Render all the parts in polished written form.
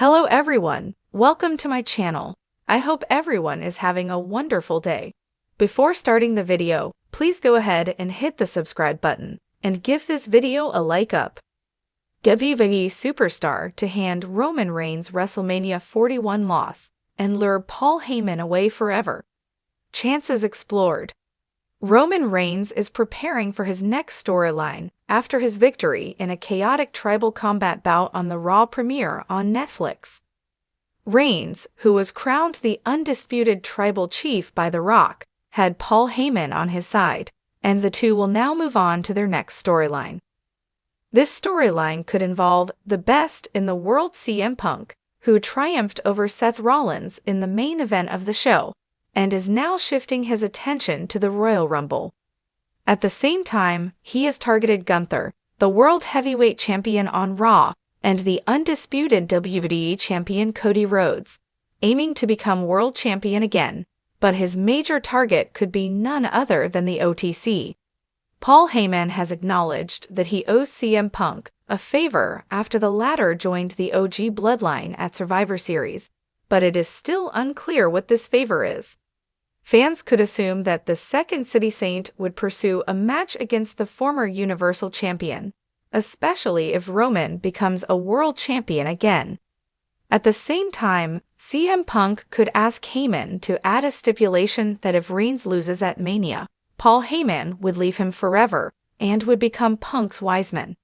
Hello everyone, welcome to my channel. I hope everyone is having a wonderful day. Before starting the video, please go ahead and hit the subscribe button and give this video a like up. WWE superstar to hand Roman Reigns WrestleMania 41 loss and lure Paul Heyman away forever. Chances explored. Roman Reigns is preparing for his next storyline after his victory in a chaotic tribal combat bout on the Raw premiere on Netflix. Reigns, who was crowned the undisputed tribal chief by The Rock, had Paul Heyman on his side, and the two will now move on to their next storyline. This storyline could involve the best in the world CM Punk, who triumphed over Seth Rollins in the main event of the show, and is now shifting his attention to the Royal Rumble. At the same time, he has targeted Gunther, the World Heavyweight Champion on Raw, and the undisputed WWE Champion Cody Rhodes, aiming to become World Champion again, but his major target could be none other than the OTC. Paul Heyman has acknowledged that he owes CM Punk a favor after the latter joined the OG Bloodline at Survivor Series, but it is still unclear what this favor is. Fans could assume that the Second City Saint would pursue a match against the former Universal Champion, especially if Roman becomes a world champion again. At the same time, CM Punk could ask Heyman to add a stipulation that if Reigns loses at Mania, Paul Heyman would leave him forever and would become Punk's Wiseman.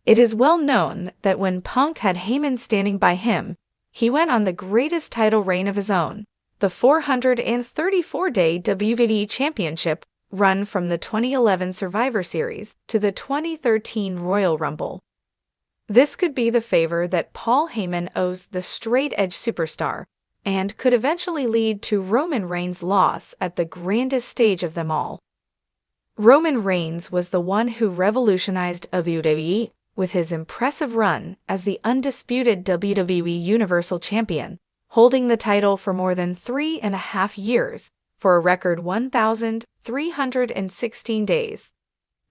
It is well known that when Punk had Heyman standing by him, he went on the greatest title reign of his own, the 434-day WWE Championship run from the 2011 Survivor Series to the 2013 Royal Rumble. This could be the favor that Paul Heyman owes the straight-edge superstar, and could eventually lead to Roman Reigns' loss at the grandest stage of them all. Roman Reigns was the one who revolutionized WWE with his impressive run as the undisputed WWE Universal Champion, holding the title for more than 3.5 years, for a record 1,316 days.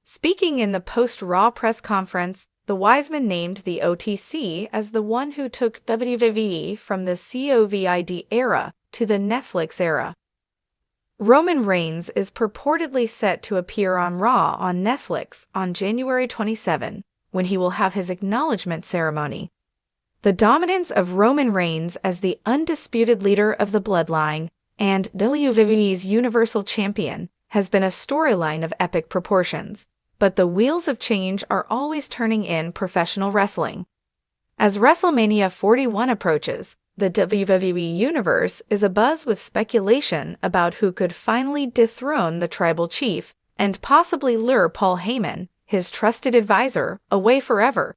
Speaking in the post-Raw press conference, the Wiseman named the OTC as the one who took WWE from the COVID era to the Netflix era. Roman Reigns is purportedly set to appear on Raw on Netflix on January 27, when he will have his acknowledgement ceremony. The dominance of Roman Reigns as the undisputed leader of the Bloodline and WWE's Universal Champion has been a storyline of epic proportions, but the wheels of change are always turning in professional wrestling. As WrestleMania 41 approaches, the WWE Universe is abuzz with speculation about who could finally dethrone the tribal chief and possibly lure Paul Heyman, his trusted advisor, away forever.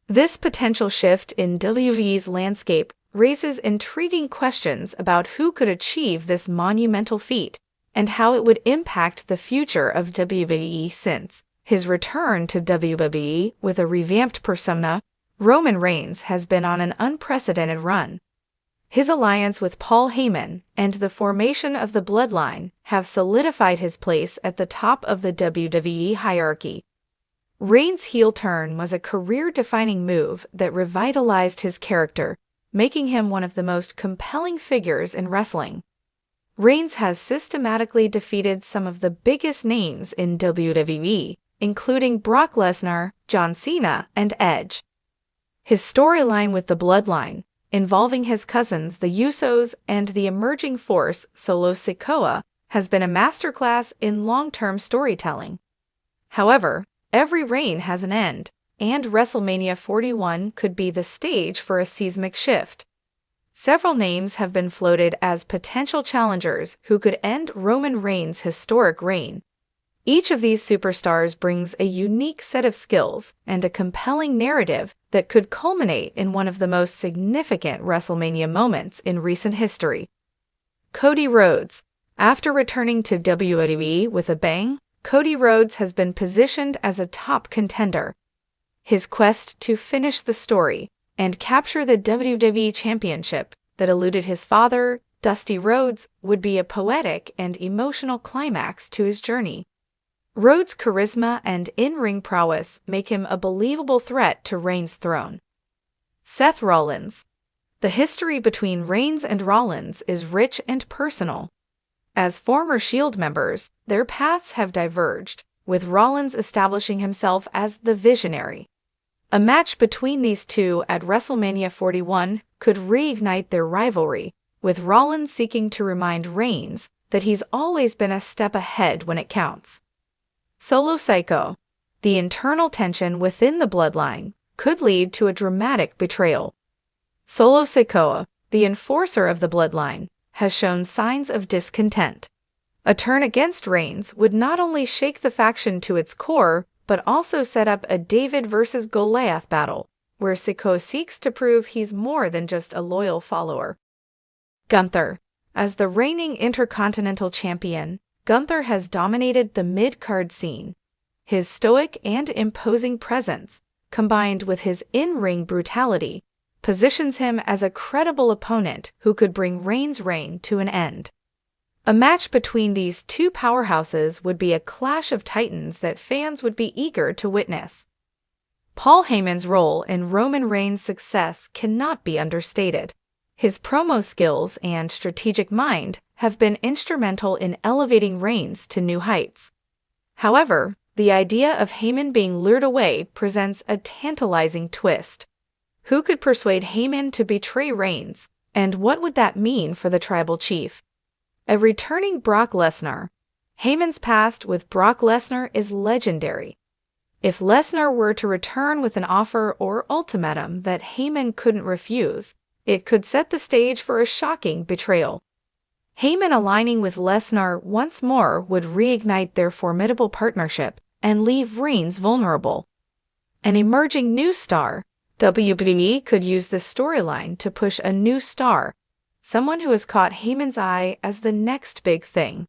This potential shift in WWE's landscape raises intriguing questions about who could achieve this monumental feat and how it would impact the future of WWE since his return to WWE with a revamped persona. Roman Reigns has been on an unprecedented run. His alliance with Paul Heyman and the formation of the Bloodline have solidified his place at the top of the WWE hierarchy. Reigns' heel turn was a career-defining move that revitalized his character, making him one of the most compelling figures in wrestling. Reigns has systematically defeated some of the biggest names in WWE, including Brock Lesnar, John Cena, and Edge. His storyline with the Bloodline, involving his cousins the Usos and the emerging force Solo Sikoa, has been a masterclass in long-term storytelling. However, every reign has an end, and WrestleMania 41 could be the stage for a seismic shift. Several names have been floated as potential challengers who could end Roman Reigns' historic reign. Each of these superstars brings a unique set of skills and a compelling narrative that could culminate in one of the most significant WrestleMania moments in recent history. Cody Rhodes. After returning to WWE with a bang, Cody Rhodes has been positioned as a top contender. His quest to finish the story and capture the WWE Championship that eluded his father, Dusty Rhodes, would be a poetic and emotional climax to his journey. Rhodes' charisma and in-ring prowess make him a believable threat to Reigns' throne. Seth Rollins. The history between Reigns and Rollins is rich and personal. As former Shield members, their paths have diverged, with Rollins establishing himself as the visionary. A match between these two at WrestleMania 41 could reignite their rivalry, with Rollins seeking to remind Reigns that he's always been a step ahead when it counts. Solo Sikoa. The internal tension within the bloodline could lead to a dramatic betrayal. Solo Sikoa, the enforcer of the bloodline, has shown signs of discontent. A turn against Reigns would not only shake the faction to its core, but also set up a David versus Goliath battle, where Sikoa seeks to prove he's more than just a loyal follower. Gunther. As the reigning Intercontinental Champion, Gunther has dominated the mid-card scene. His stoic and imposing presence, combined with his in-ring brutality, positions him as a credible opponent who could bring Reigns' reign to an end. A match between these two powerhouses would be a clash of titans that fans would be eager to witness. Paul Heyman's role in Roman Reigns' success cannot be understated. His promo skills and strategic mind have been instrumental in elevating Reigns to new heights. However, the idea of Heyman being lured away presents a tantalizing twist. Who could persuade Heyman to betray Reigns, and what would that mean for the tribal chief? A returning Brock Lesnar. Heyman's past with Brock Lesnar is legendary. If Lesnar were to return with an offer or ultimatum that Heyman couldn't refuse, it could set the stage for a shocking betrayal. Heyman aligning with Lesnar once more would reignite their formidable partnership and leave Reigns vulnerable. An emerging new star. WWE could use this storyline to push a new star, someone who has caught Heyman's eye as the next big thing.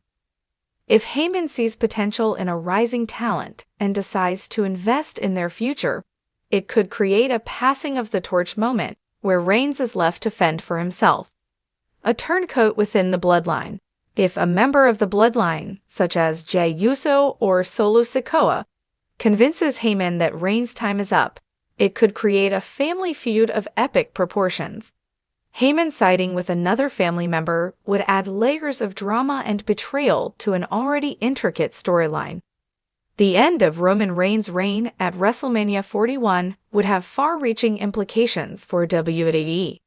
If Heyman sees potential in a rising talent and decides to invest in their future, it could create a passing of the torch moment where Reigns is left to fend for himself. A turncoat within the bloodline. If a member of the bloodline, such as Jey Uso or Solo Sikoa, convinces Heyman that Reigns' time is up, it could create a family feud of epic proportions. Heyman siding with another family member would add layers of drama and betrayal to an already intricate storyline. The end of Roman Reigns' reign at WrestleMania 41 would have far-reaching implications for WWE.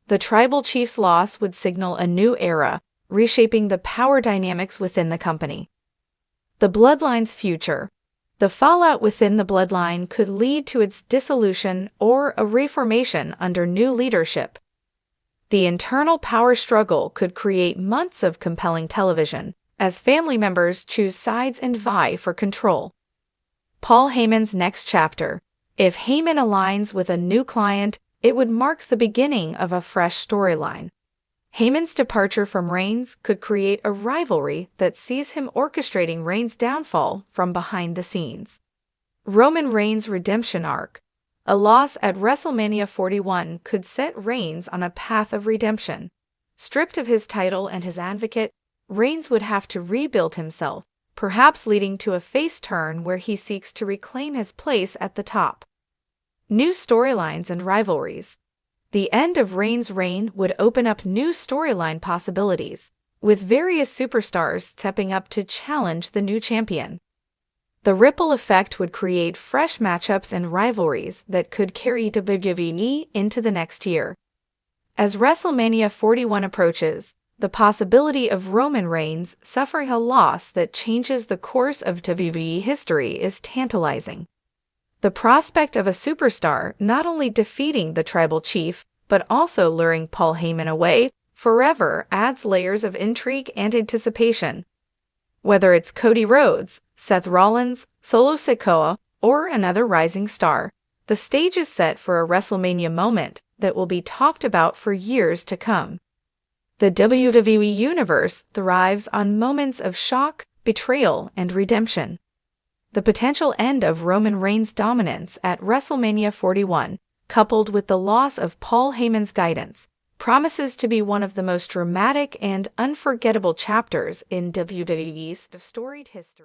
The tribal chief's loss would signal a new era, reshaping the power dynamics within the company. The bloodline's future. The fallout within the bloodline could lead to its dissolution or a reformation under new leadership. The internal power struggle could create months of compelling television, as family members choose sides and vie for control. Paul Heyman's next chapter. If Heyman aligns with a new client, it would mark the beginning of a fresh storyline. Heyman's departure from Reigns could create a rivalry that sees him orchestrating Reigns' downfall from behind the scenes. Roman Reigns' redemption arc. A loss at WrestleMania 41 could set Reigns on a path of redemption. Stripped of his title and his advocate, Reigns would have to rebuild himself, perhaps leading to a face turn where he seeks to reclaim his place at the top. New storylines and rivalries. The end of Reigns' reign would open up new storyline possibilities, with various superstars stepping up to challenge the new champion. The ripple effect would create fresh matchups and rivalries that could carry WWE into the next year. As WrestleMania 41 approaches, the possibility of Roman Reigns suffering a loss that changes the course of WWE history is tantalizing. The prospect of a superstar not only defeating the tribal chief, but also luring Paul Heyman away forever adds layers of intrigue and anticipation. Whether it's Cody Rhodes, Seth Rollins, Solo Sikoa, or another rising star, the stage is set for a WrestleMania moment that will be talked about for years to come. The WWE Universe thrives on moments of shock, betrayal, and redemption. The potential end of Roman Reigns' dominance at WrestleMania 41, coupled with the loss of Paul Heyman's guidance, promises to be one of the most dramatic and unforgettable chapters in WWE's storied history.